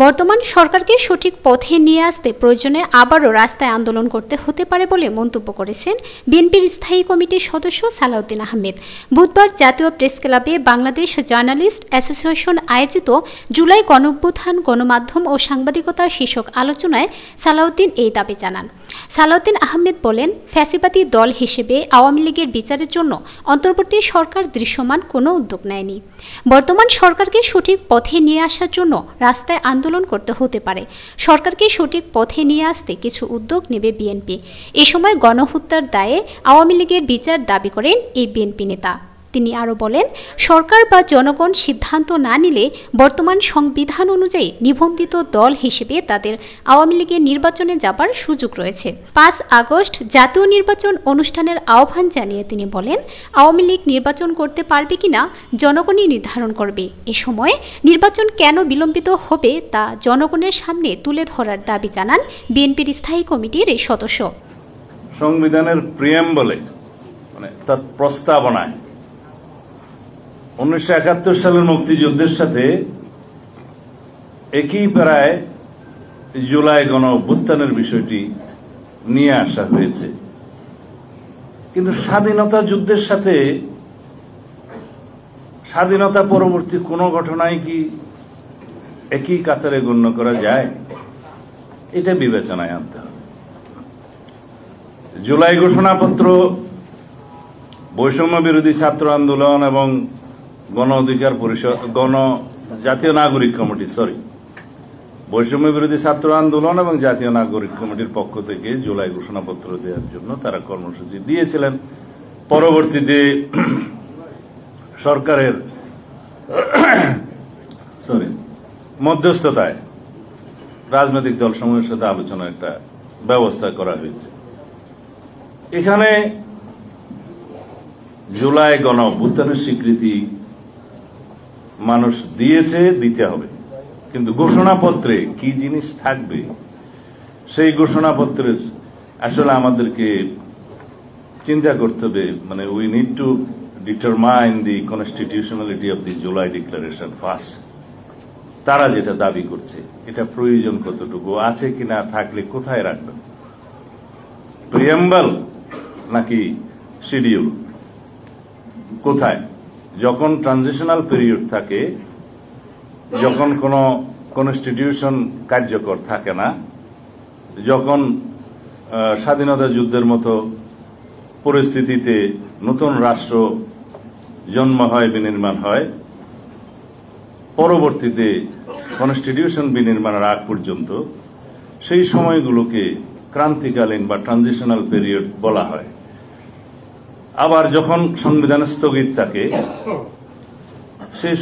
বর্তমান সরকারকে সঠিক পথে নিয়ে আসতে প্রয়োজনে আবারও রাস্তায় আন্দোলন করতে হতে পারে বলে মন্তব্য করেছেন বিএনপির স্থায়ী কমিটির সদস্য সালাউদ্দিন আহমেদ। বুধবার জাতীয় প্রেস ক্লাবে বাংলাদেশ জার্নালিস্ট অ্যাসোসিয়েশন আয়োজিত জুলাই গণঅভ্যুত্থান, গণমাধ্যম ও সাংবাদিকতার শীর্ষক আলোচনায় সালাউদ্দিন এই দাবি জানান। সালাউদ্দিন আহমেদ বলেন, ফ্যাসিবাদী দল হিসেবে আওয়ামী লীগের বিচারের জন্য অন্তর্বর্তী সরকার দৃশ্যমান কোনো উদ্যোগ নেয়নি। বর্তমান সরকারকে সঠিক পথে নিয়ে আসার জন্য রাস্তায় আন্দোলন করতে হতে পারে। সরকারকে সঠিক পথে নিয়ে আসতে কিছু উদ্যোগ নেবে বিএনপি। এ সময় গণহত্যার দায়ে আওয়ামী লীগের বিচার দাবি করেন এই বিএনপি নেতা। তিনি আরও বলেন, সরকার বা জনগণ সিদ্ধান্ত না নিলে বর্তমান সংবিধান অনুযায়ী নিবন্ধিত দল হিসেবে তাদের আওয়ামী লীগের নির্বাচনে যাবার সুযোগ রয়েছে। ৫ আগস্ট জাতীয় নির্বাচন অনুষ্ঠানের আহ্বান জানিয়ে তিনি বলেন, আওয়ামী লীগ নির্বাচন করতে পারবে কিনা জনগণই নির্ধারণ করবে। এ সময় নির্বাচন কেন বিলম্বিত হবে তা জনগণের সামনে তুলে ধরার দাবি জানান বিএনপির স্থায়ী কমিটির এই সদস্য। সংবিধানের প্রিয়াম্বলে তার প্রস্তাবনায় 1971 সালের মুক্তিযুদ্ধের সাথে একই প্রায় জুলাই গণ অভ্যুত্থানের বিষয়টি নিয়ে আসা হয়েছে। কিন্তু স্বাধীনতা যুদ্ধের সাথে স্বাধীনতা পরবর্তী কোনো ঘটনায় কি একই কাতারে গণ্য করা যায়? এটা বিবেচনায় আনতে হবে। জুলাই ঘোষণাপত্র, বৈষম্য বিরোধী ছাত্র আন্দোলন এবং গণ অধিকার পরিষদ, জাতীয় নাগরিক কমিটি, বৈষম্য বিরোধী ছাত্র আন্দোলন এবং জাতীয় নাগরিক কমিটির পক্ষ থেকে জুলাই ঘোষণাপত্র দেওয়ার জন্য তারা কর্মসূচি দিয়েছিলেন। পরবর্তীতে সরকারের মধ্যস্থতায় রাজনৈতিক দলসমূহের সাথে আলোচনার একটা ব্যবস্থা করা হয়েছে। এখানে জুলাই গণ অভ্যুত্থানের স্বীকৃতি মানুষ দিয়েছে, দিতে হবে, কিন্তু ঘোষণাপত্রে কি জিনিস থাকবে সেই ঘোষণাপত্রের আসলে আমাদেরকে চিন্তা করতে হবে। We need to determine the constitutionality of the July declaration first. তারা যেটা দাবি করছে এটা প্রয়োজন কতটুকু আছে কিনা, থাকলে কোথায় রাখবেন, প্রিয়াম্বল নাকি শিডিউল, কোথায়? যখন ট্রানজিশনাল পিরিয়ড থাকে, যখন কোন কনস্টিটিউশন কার্যকর থাকে না, যখন স্বাধীনতা যুদ্ধের মতো পরিস্থিতিতে নতুন রাষ্ট্র জন্ম হয়, বিনির্মাণ হয়, পরবর্তীতে কনস্টিটিউশন বিনির্মাণের আগ পর্যন্ত সেই সময়গুলোকে ক্রান্তিকালীন বা ট্রানজিশনাল পিরিয়ড বলা হয়। আবার যখন সংবিধান স্থগিত থাকে, সেই